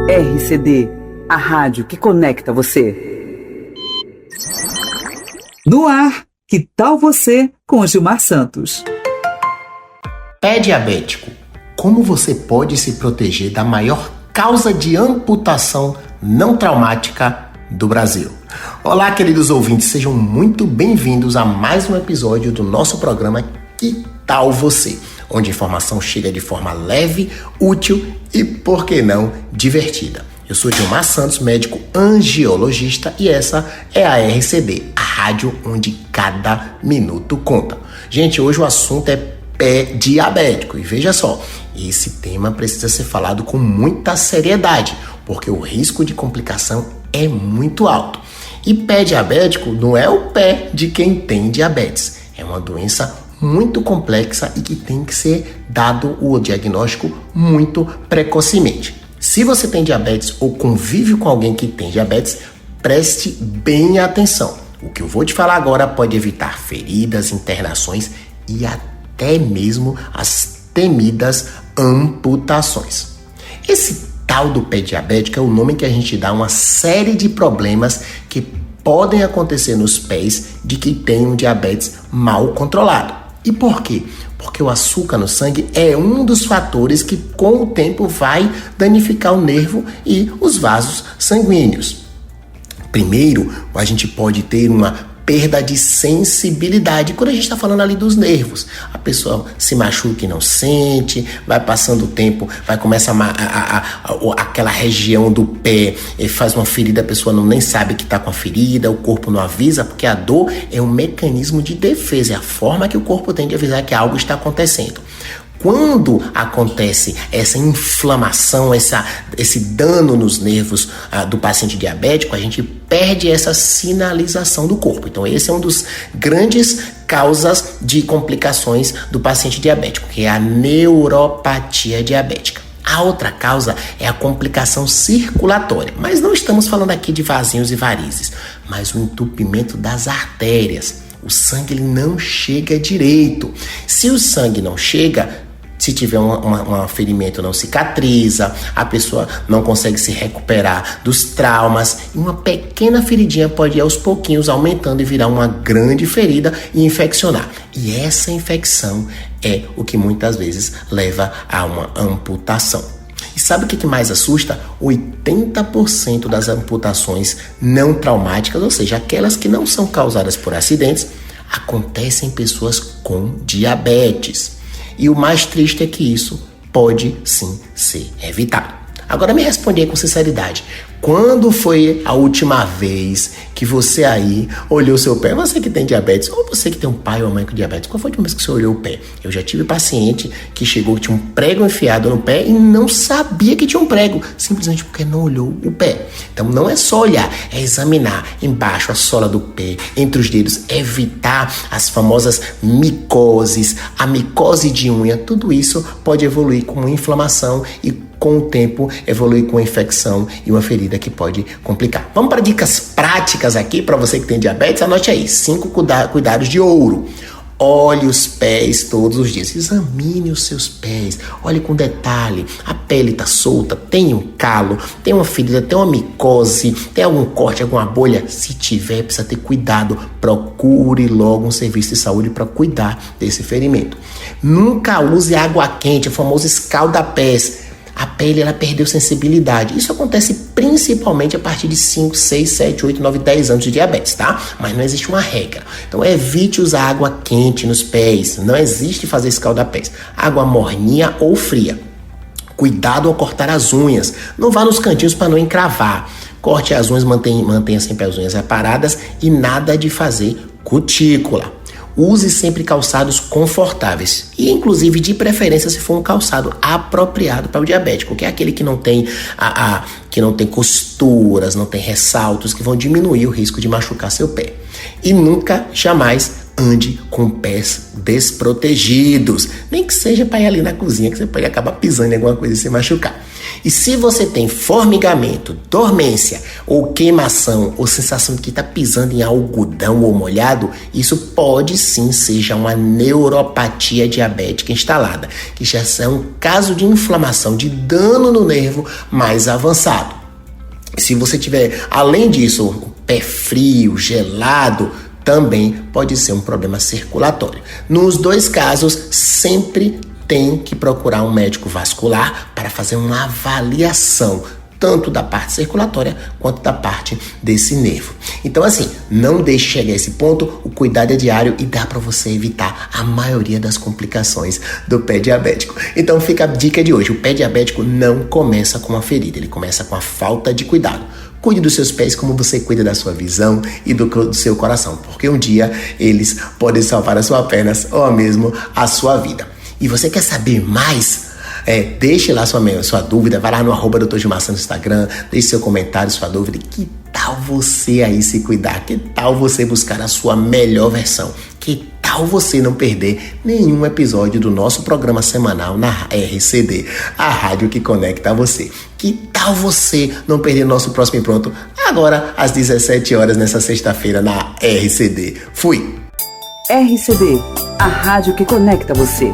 RCD, a rádio que conecta você. No ar, que tal você com Gilmar Santos? Pé diabético. Como você pode se proteger da maior causa de amputação não traumática do Brasil? Olá, queridos ouvintes, sejam muito bem-vindos a mais um episódio do nosso programa Que Tal Você? Onde a informação chega de forma leve, útil e, por que não, divertida. Eu sou Gilmar Santos, médico angiologista, e essa é a RCD, a rádio onde cada minuto conta. Gente, hoje o assunto é pé diabético. E veja só, esse tema precisa ser falado com muita seriedade, porque o risco de complicação é muito alto. E pé diabético não é o pé de quem tem diabetes. É uma doença muito complexa e que tem que ser dado o diagnóstico muito precocemente. Se você tem diabetes ou convive com alguém que tem diabetes, preste bem atenção. O que eu vou te falar agora pode evitar feridas, internações e até mesmo as temidas amputações. Esse tal do pé diabético é o nome que a gente dá a uma série de problemas que podem acontecer nos pés de quem tem um diabetes mal controlado. E por quê? Porque o açúcar no sangue é um dos fatores que com o tempo vai danificar o nervo e os vasos sanguíneos. Primeiro, a gente pode ter uma perda de sensibilidade. Quando a gente está falando ali dos nervos, a pessoa se machuca e não sente, vai passando o tempo, vai começar aquela região do pé, faz uma ferida, a pessoa nem sabe que está com a ferida, o corpo não avisa, porque a dor é um mecanismo de defesa, é a forma que o corpo tem de avisar que algo está acontecendo. Quando acontece essa inflamação, esse dano nos nervos do paciente diabético, a gente perde essa sinalização do corpo. Então, esse é um dos grandes causas de complicações do paciente diabético, que é a neuropatia diabética. A outra causa é a complicação circulatória, mas não estamos falando aqui de vasinhos e varizes, mas o entupimento das artérias. O sangue ele não chega direito. Se o sangue não chega, se tiver um ferimento não cicatriza, a pessoa não consegue se recuperar dos traumas, e uma pequena feridinha pode ir aos pouquinhos aumentando e virar uma grande ferida e infeccionar. E essa infecção é o que muitas vezes leva a uma amputação. E sabe o que mais assusta? 80% das amputações não traumáticas, ou seja, aquelas que não são causadas por acidentes, acontecem em pessoas com diabetes. E o mais triste é que isso pode sim ser evitado. Agora me responde aí com sinceridade. Quando foi a última vez que você aí olhou seu pé? Você que tem diabetes, ou você que tem um pai ou uma mãe com diabetes, qual foi a última vez que você olhou o pé? Eu já tive paciente que chegou que tinha um prego enfiado no pé e não sabia que tinha um prego, simplesmente porque não olhou o pé. Então não é só olhar, é examinar embaixo a sola do pé, entre os dedos, evitar as famosas micoses, a micose de unha. Tudo isso pode evoluir com uma inflamação e com o tempo evolui com infecção e uma ferida que pode complicar. Vamos para dicas práticas aqui para você que tem diabetes. Anote aí, 5 cuidados de ouro. Olhe os pés todos os dias, examine os seus pés, olhe com detalhe, a pele está solta, tem um calo, tem uma ferida, tem uma micose, tem algum corte, alguma bolha. Se tiver, precisa ter cuidado, procure logo um serviço de saúde para cuidar desse ferimento. Nunca use água quente, o famoso escalda-pés. A pele ela perdeu sensibilidade. Isso acontece principalmente a partir de 5, 6, 7, 8, 9, 10 anos de diabetes, tá? Mas não existe uma regra. Então evite usar água quente nos pés. Não existe fazer escalda-pés. Água morninha ou fria. Cuidado ao cortar as unhas. Não vá nos cantinhos para não encravar. Corte as unhas, mantenha sempre as unhas separadas e nada de fazer cutícula. Use sempre calçados confortáveis e, inclusive, de preferência, se for um calçado apropriado para o diabético, que é aquele que não tem que não tem costuras, não tem ressaltos, que vão diminuir o risco de machucar seu pé. E nunca, jamais ande com pés desprotegidos. Nem que seja para ir ali na cozinha, que você pode acabar pisando em alguma coisa e se machucar. E se você tem formigamento, dormência ou queimação ou sensação de que está pisando em algodão ou molhado, isso pode sim ser já uma neuropatia diabética instalada, que já é um caso de inflamação, de dano no nervo mais avançado. Se você tiver, além disso, o pé frio, gelado, também pode ser um problema circulatório. Nos dois casos, sempre tem que procurar um médico vascular para fazer uma avaliação tanto da parte circulatória quanto da parte desse nervo. Então assim, não deixe chegar a esse ponto, o cuidado é diário e dá para você evitar a maioria das complicações do pé diabético. Então fica a dica de hoje, o pé diabético não começa com uma ferida, ele começa com a falta de cuidado. Cuide dos seus pés como você cuida da sua visão e do seu coração, porque um dia eles podem salvar as suas pernas ou mesmo a sua vida. E você quer saber mais? Deixe lá sua dúvida, vai lá no @Dr. Gilmar Santos no Instagram, deixe seu comentário, sua dúvida. Que tal você aí se cuidar? Que tal você buscar a sua melhor versão? Que tal você não perder nenhum episódio do nosso programa semanal na RCD, a rádio que conecta você? Que tal você não perder o nosso próximo Pronto agora às 17 horas nessa sexta-feira na RCD? Fui! RCD, a rádio que conecta você.